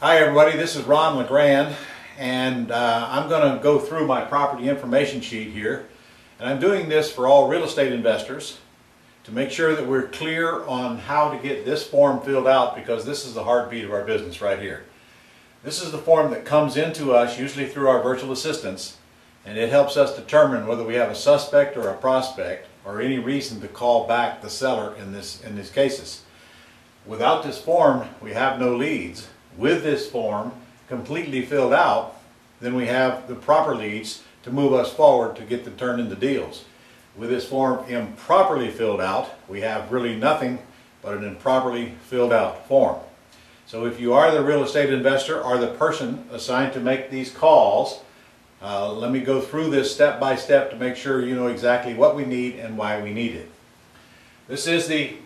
Hi everybody, this is Ron LeGrand, and I'm going to go through my property information sheet here, and I'm doing this for all real estate investors to make sure that we're clear on how to get this form filled out, because this is the heartbeat of our business right here. This is the form that comes into us usually through our virtual assistants, and it helps us determine whether we have a suspect or a prospect or any reason to call back the seller in these cases. Without this form, we have no leads. With this form completely filled out, then we have the proper leads to move us forward to get them turned into deals. With this form improperly filled out, we have really nothing but an improperly filled out form. So if you are the real estate investor or the person assigned to make these calls, let me go through this step by step to make sure you know exactly what we need and why we need it. This is the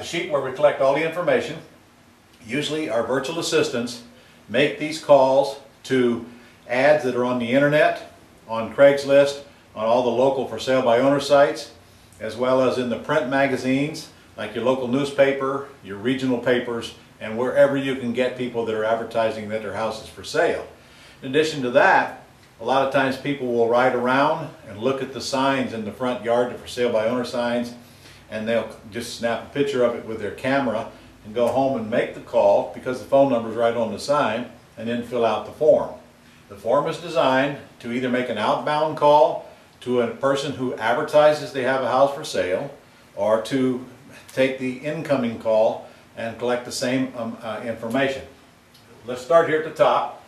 sheet where we collect all the information. Usually our virtual assistants make these calls to ads that are on the internet, on Craigslist, on all the local for sale by owner sites, as well as in the print magazines like your local newspaper, your regional papers, and wherever you can get people that are advertising that their house is for sale. In addition to that, a lot of times people will ride around and look at the signs in the front yard, the for sale by owner signs, and they'll just snap a picture of it with their camera and go home and make the call because the phone number is right on the sign, and then fill out the form. The form is designed to either make an outbound call to a person who advertises they have a house for sale, or to take the incoming call and collect the same information. Let's start here at the top.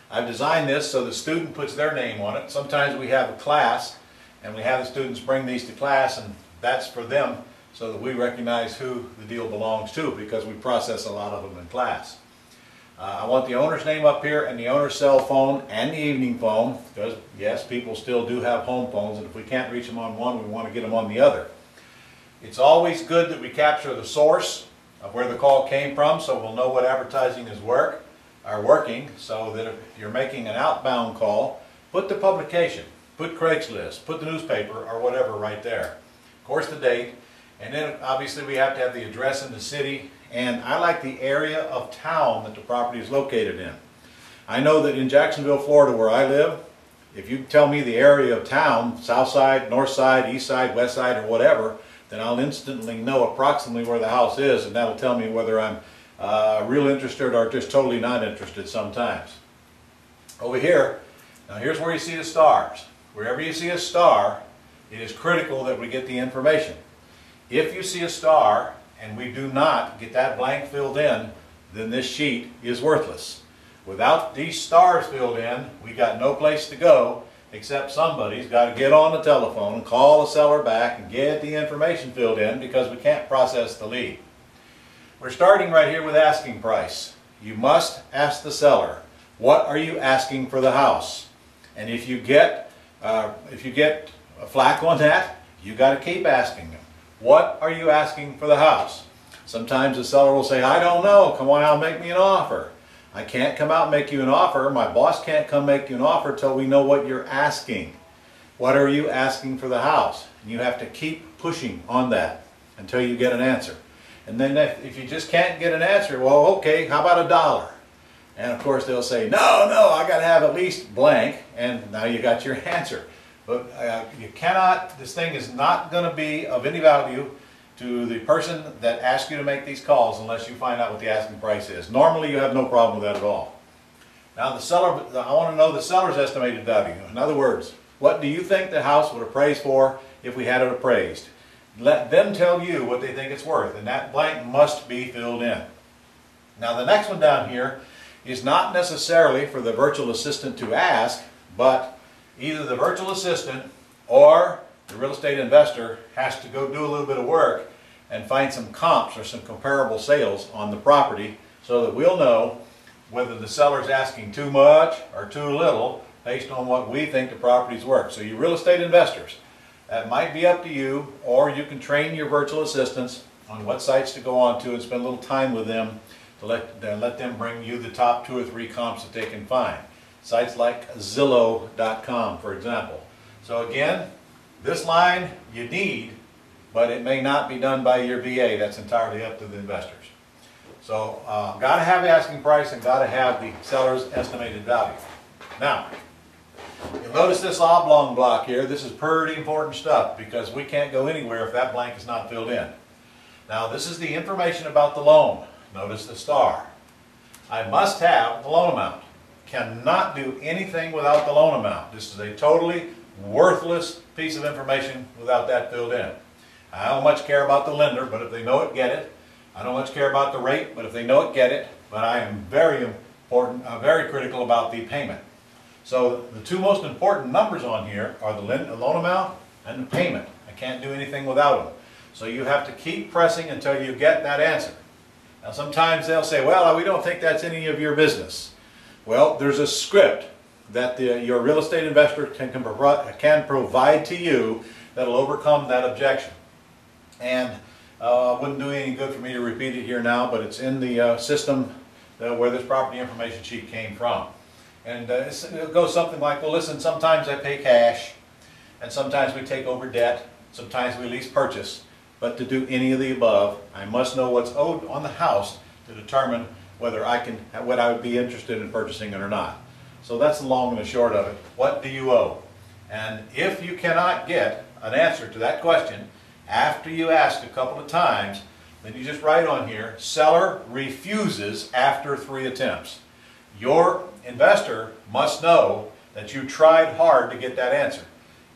I've designed this so the student puts their name on it. Sometimes we have a class and we have the students bring these to class, and that's for them so that we recognize who the deal belongs to, because we process a lot of them in class. I want the owner's name up here and the owner's cell phone and the evening phone, because yes, people still do have home phones, and if we can't reach them on one, we want to get them on the other. It's always good that we capture the source of where the call came from, so we'll know what advertising is working, so that if you're making an outbound call, put the publication, put Craigslist, put the newspaper or whatever right there. Of course, the date, and then obviously we have to have the address in the city, and I like the area of town that the property is located in. I know that in Jacksonville, Florida, where I live, if you tell me the area of town, south side, north side, east side, west side, or whatever, then I'll instantly know approximately where the house is, and that'll tell me whether I'm real interested or just totally not interested sometimes. Over here, now here's where you see the stars. Wherever you see a star, it is critical that we get the information. If you see a star and we do not get that blank filled in, then this sheet is worthless. Without these stars filled in, we got no place to go, except somebody's got to get on the telephone and call the seller back and get the information filled in, because we can't process the lead. We're starting right here with asking price. You must ask the seller, what are you asking for the house? And if you get a flack on that, you got to keep asking them. What are you asking for the house? Sometimes the seller will say, I don't know, come on out and make me an offer. I can't come out and make you an offer. My boss can't come make you an offer until we know what you're asking. What are you asking for the house? And you have to keep pushing on that until you get an answer. And then if you just can't get an answer, well, okay, how about $1? And of course they'll say, no, I got to have at least blank, and now you got your answer. But you cannot, this thing is not going to be of any value to the person that asks you to make these calls unless you find out what the asking price is. Normally you have no problem with that at all. Now the seller, I want to know the seller's estimated value. In other words, what do you think the house would appraise for if we had it appraised? Let them tell you what they think it's worth, and that blank must be filled in. Now the next one down here is not necessarily for the virtual assistant to ask, but either the virtual assistant or the real estate investor has to go do a little bit of work and find some comps or some comparable sales on the property, so that we'll know whether the seller's asking too much or too little based on what we think the property's worth. So you real estate investors, that might be up to you, or you can train your virtual assistants on what sites to go on to and spend a little time with them to let them bring you the top 2 or 3 comps that they can find. Sites like Zillow.com, for example. So again, this line you need, but it may not be done by your VA. That's entirely up to the investors. So got to have the asking price and got to have the seller's estimated value. Now, you'll notice this oblong block here. This is pretty important stuff because we can't go anywhere if that blank is not filled in. Now, this is the information about the loan. Notice the star. I must have the loan amount. Cannot do anything without the loan amount. This is a totally worthless piece of information without that filled in. I don't much care about the lender, but if they know it, get it. I don't much care about the rate, but if they know it, get it. But I am very critical about the payment. So the two most important numbers on here are the loan amount and the payment. I can't do anything without them. So you have to keep pressing until you get that answer. Now sometimes they'll say, well, we don't think that's any of your business. Well, there's a script that your real estate investor can provide to you that'll overcome that objection. And it wouldn't do any good for me to repeat it here now, but it's in the system where this property information sheet came from. And it goes something like, well, listen, sometimes I pay cash, and sometimes we take over debt, sometimes we lease purchase. But to do any of the above, I must know what's owed on the house to determine whether what I would be interested in purchasing it or not. So that's the long and the short of it. What do you owe? And if you cannot get an answer to that question after you ask a couple of times, then you just write on here, seller refuses after 3 attempts. Your investor must know that you tried hard to get that answer.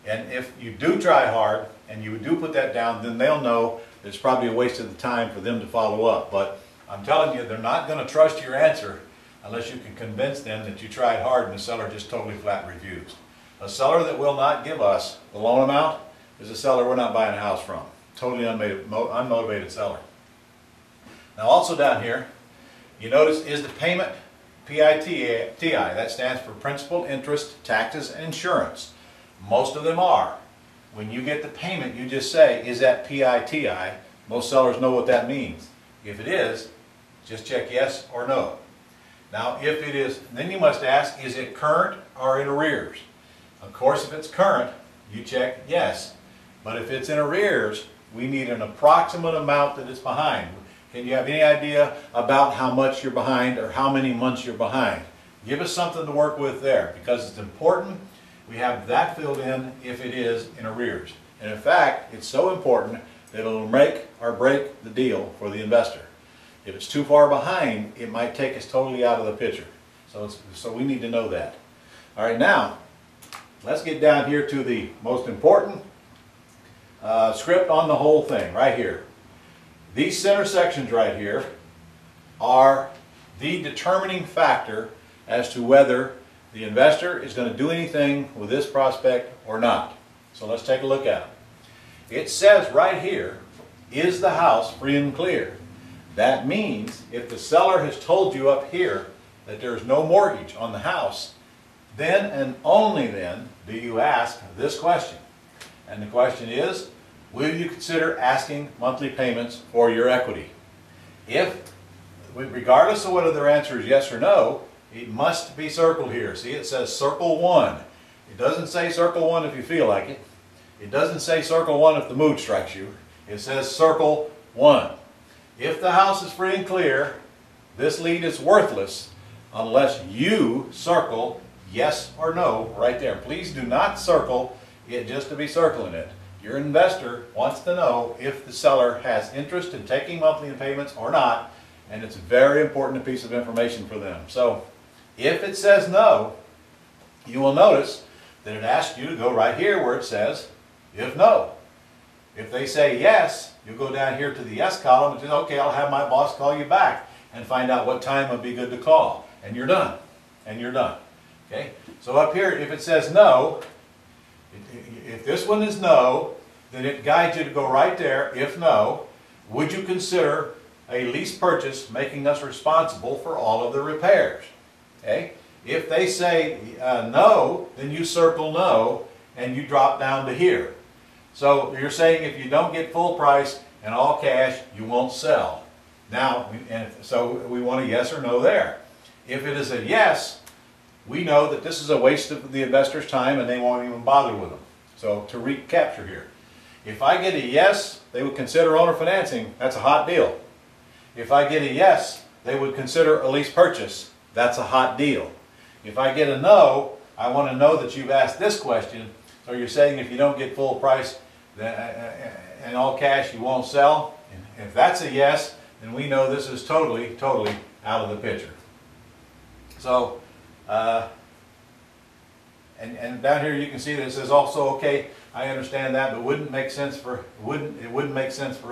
And if you do try hard and you do put that down, then they'll know it's probably a waste of the time for them to follow up. But I'm telling you, they're not going to trust your answer unless you can convince them that you tried hard and the seller just totally flat refused. A seller that will not give us the loan amount is a seller we're not buying a house from. Totally unmotivated seller. Now also down here, you notice is the payment PITI. That stands for principal, interest, taxes, and insurance. Most of them are. When you get the payment, you just say, is that PITI? Most sellers know what that means. If it is, just check yes or no. Now, if it is, then you must ask, is it current or in arrears? Of course, if it's current, you check yes. But if it's in arrears, we need an approximate amount that it's behind. Can you have any idea about how much you're behind or how many months you're behind? Give us something to work with there because it's important we have that filled in if it is in arrears. And in fact, it's so important that it'll make or break the deal for the investor. If it's too far behind, it might take us totally out of the picture. So we need to know that. All right, now, let's get down here to the most important script on the whole thing, right here. These center sections right here are the determining factor as to whether the investor is going to do anything with this prospect or not. So let's take a look at it. It says right here, is the house free and clear? That means if the seller has told you up here that there's no mortgage on the house, then and only then do you ask this question. And the question is, will you consider asking monthly payments for your equity? If, regardless of whether their answer is yes or no, it must be circled here. See, it says circle 1. It doesn't say circle 1 if you feel like it. It doesn't say circle 1 if the mood strikes you. It says circle 1. If the house is free and clear, this lead is worthless unless you circle yes or no right there. Please do not circle it just to be circling it. Your investor wants to know if the seller has interest in taking monthly payments or not, and it's a very important piece of information for them. So if it says no, you will notice that it asks you to go right here where it says if no. If they say yes, you go down here to the yes column and say, okay, I'll have my boss call you back and find out what time would be good to call. And you're done. And you're done. Okay? So up here, if it says no, if this one is no, then it guides you to go right there. If no, would you consider a lease purchase making us responsible for all of the repairs? Okay? If they say no, then you circle no and you drop down to here. So you're saying if you don't get full price and all cash, you won't sell. Now, so we want a yes or no there. If it is a yes, we know that this is a waste of the investor's time and they won't even bother with them. So to recapture here, if I get a yes, they would consider owner financing. That's a hot deal. If I get a yes, they would consider a lease purchase. That's a hot deal. If I get a no, I want to know that you've asked this question. So you're saying if you don't get full price and all cash, you won't sell? And if that's a yes, then we know this is totally out of the picture. So, and down here you can see that it says also, okay, I understand that, but it wouldn't make sense for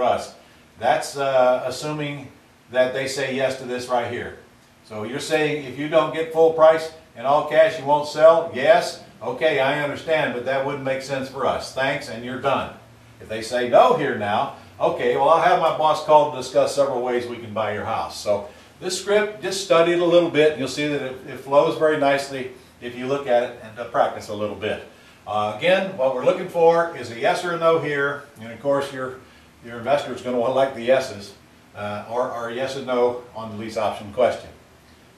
us. That's assuming that they say yes to this right here. So you're saying if you don't get full price and all cash, you won't sell? Yes? Okay, I understand, but that wouldn't make sense for us. Thanks, and you're done. If they say no here now, okay, well, I'll have my boss call to discuss several ways we can buy your house. So this script, just study it a little bit, and you'll see that it flows very nicely if you look at it and practice a little bit. Again, what we're looking for is a yes or a no here, and of course your investor is going to like the yeses, or a yes and no on the lease option question.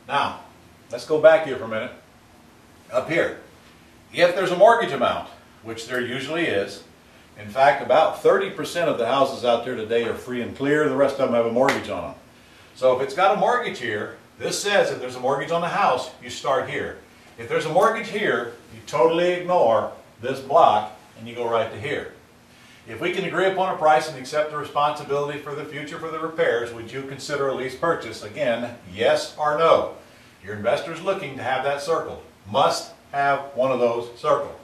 Now, let's go back here for a minute. Up here, if there's a mortgage amount, which there usually is, in fact, about 30% of the houses out there today are free and clear, the rest of them have a mortgage on them. So if it's got a mortgage here, this says if there's a mortgage on the house, you start here. If there's a mortgage here, you totally ignore this block and you go right to here. If we can agree upon a price and accept the responsibility for the future for the repairs, would you consider a lease purchase? Again, yes or no. Your investor's looking to have that circled. Must have one of those circled.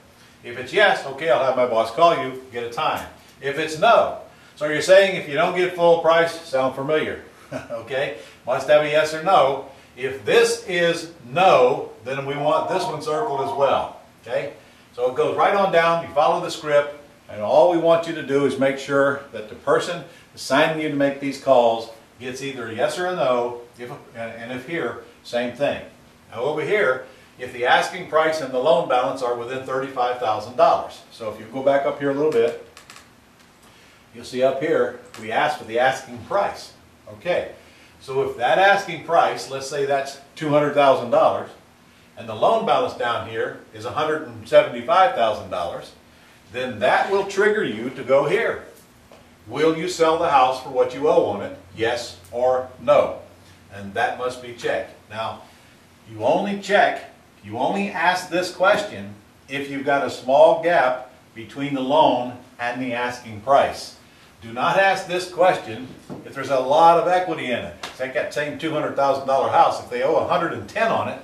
If it's yes, okay, I'll have my boss call you, get a time. If it's no, so you're saying if you don't get full price, sound familiar? Okay, must have a yes or no. If this is no, then we want this one circled as well. Okay, so it goes right on down, you follow the script, and all we want you to do is make sure that the person assigning you to make these calls gets either a yes or a no, and if here, same thing. Now over here, if the asking price and the loan balance are within $35,000. So if you go back up here a little bit, you'll see up here, we asked for the asking price. Okay, so if that asking price, let's say that's $200,000, and the loan balance down here is $175,000, then that will trigger you to go here. Will you sell the house for what you owe on it? Yes or no? And that must be checked. Now, you only ask this question if you've got a small gap between the loan and the asking price. Do not ask this question if there's a lot of equity in it. Take that same $200,000 house. If they owe $110 on it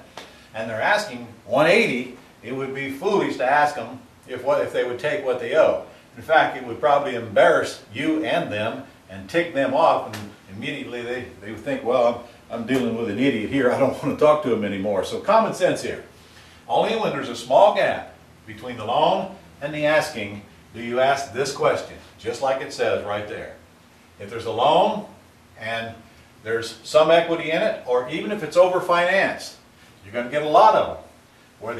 and they're asking $180, it would be foolish to ask them if they would take what they owe. In fact, it would probably embarrass you and them and tick them off, and immediately they would think, well, I'm dealing with an idiot here. I don't want to talk to him anymore. So common sense here. Only when there's a small gap between the loan and the asking do you ask this question, just like it says right there. If there's a loan and there's some equity in it, or even if it's overfinanced, you're going to get a lot of them where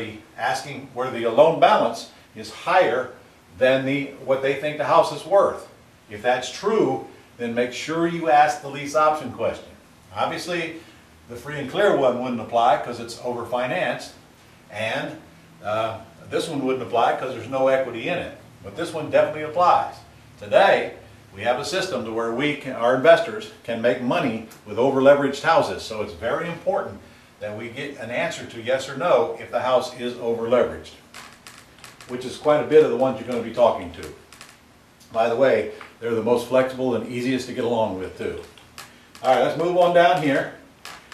the loan balance is higher than what they think the house is worth. If that's true, then make sure you ask the lease option question. Obviously, the free and clear one wouldn't apply because it's overfinanced, and this one wouldn't apply because there's no equity in it. But this one definitely applies. Today, we have a system to where our investors can make money with over-leveraged houses. So it's very important that we get an answer to yes or no if the house is over-leveraged, which is quite a bit of the ones you're going to be talking to. By the way, they're the most flexible and easiest to get along with too. All right, let's move on down here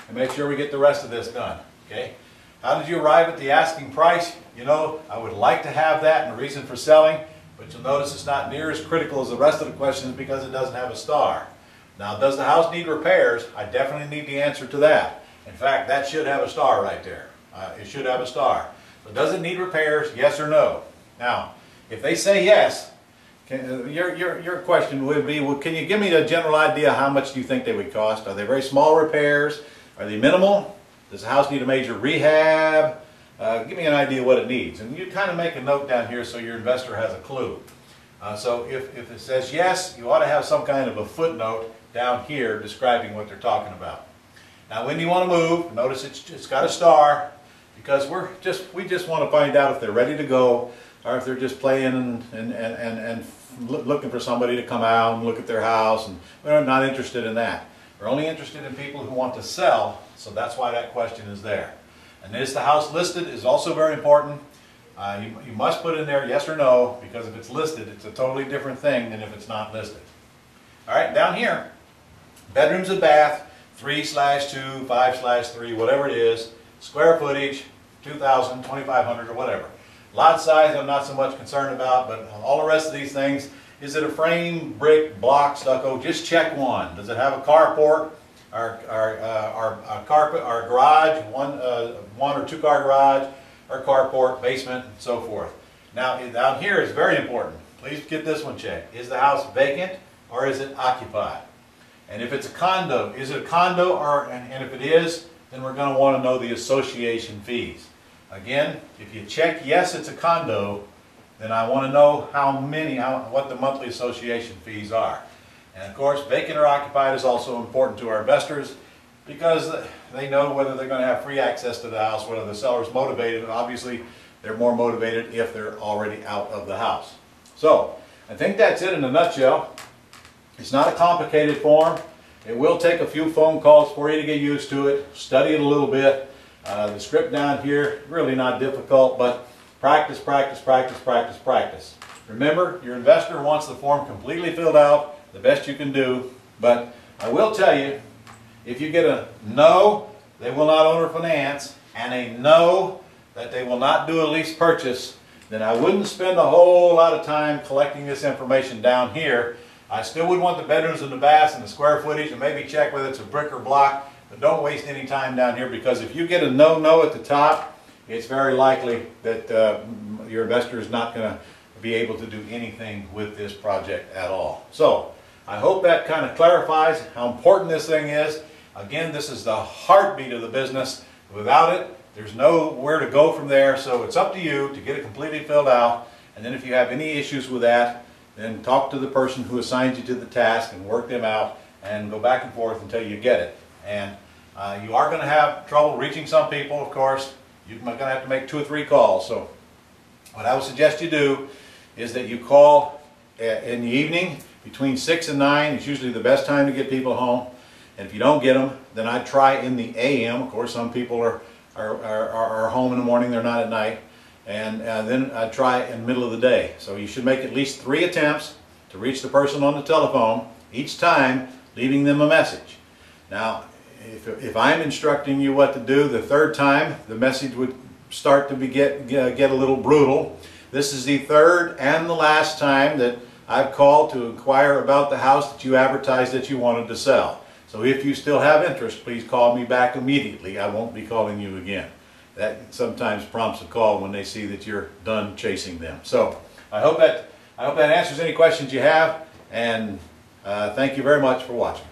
and make sure we get the rest of this done. Okay? How did you arrive at the asking price? You know, I would like to have that and a reason for selling, but you'll notice it's not near as critical as the rest of the questions because it doesn't have a star. Now, does the house need repairs? I definitely need the answer to that. In fact, that should have a star right there. It should have a star. So does it need repairs? Yes or no? Now, if they say yes, your question would be, well, can you give me a general idea how much do you think they would cost? Are they very small repairs? Are they minimal? Does the house need a major rehab? Give me an idea what it needs. And you kind of make a note down here so your investor has a clue. So if it says yes, you ought to have some kind of a footnote down here describing what they're talking about. Now when you want to move, notice it's got a star because we just want to find out if they're ready to go or if they're just playing and looking for somebody to come out and look at their house, and we're not interested in that. We're only interested in people who want to sell, so that's why that question is there. And is the house listed is also very important. You must put in there yes or no, because if it's listed, it's a totally different thing than if it's not listed. All right, down here, bedrooms and bath, 3/2, 5/3, whatever it is, square footage, 2,000, 2,500, or whatever. Lot size I'm not so much concerned about, but all the rest of these things, is it a frame, brick, block, stucco? Just check one. Does it have a carport, or carpet, or garage, one or two car garage, or carport, basement, and so forth. Now down here is very important. Please get this one checked. Is the house vacant or is it occupied? And if it's a condo, is it a condo, and if it is, then we're going to want to know the association fees. Again, if you check yes, it's a condo, then I want to know what the monthly association fees are. And of course, vacant or occupied is also important to our investors, because they know whether they're going to have free access to the house, whether the seller's motivated. Obviously, they're more motivated if they're already out of the house. So, I think that's it in a nutshell. It's not a complicated form. It will take a few phone calls for you to get used to it. Study it a little bit. The script down here, really not difficult, but practice, practice, practice, practice, practice. Remember, your investor wants the form completely filled out, the best you can do. But I will tell you, if you get a no, they will not own or finance, and a no, that they will not do a lease purchase, then I wouldn't spend a whole lot of time collecting this information down here. I still would want the bedrooms and the baths and the square footage, and maybe check whether it's a brick or block, but don't waste any time down here, because if you get a no at the top, it's very likely that your investor is not going to be able to do anything with this project at all. So I hope that kind of clarifies how important this thing is. Again, this is the heartbeat of the business. Without it, there's nowhere to go from there, so it's up to you to get it completely filled out. And then if you have any issues with that, then talk to the person who assigned you to the task and work them out, and go back and forth until you get it. And you are going to have trouble reaching some people, of course. You're going to have to make 2 or 3 calls. So what I would suggest you do is that you call in the evening between 6 and 9. It's usually the best time to get people home. And if you don't get them, then I'd try in the AM. Of course, some people are home in the morning, they're not at night. And then I'd try in the middle of the day. So you should make at least 3 attempts to reach the person on the telephone, each time leaving them a message. Now, if I'm instructing you what to do, the 3rd time the message would start to get a little brutal. This is the 3rd and the last time that I've called to inquire about the house that you advertised that you wanted to sell. So if you still have interest, please call me back immediately. I won't be calling you again. That sometimes prompts a call when they see that you're done chasing them. So I hope that answers any questions you have, and thank you very much for watching.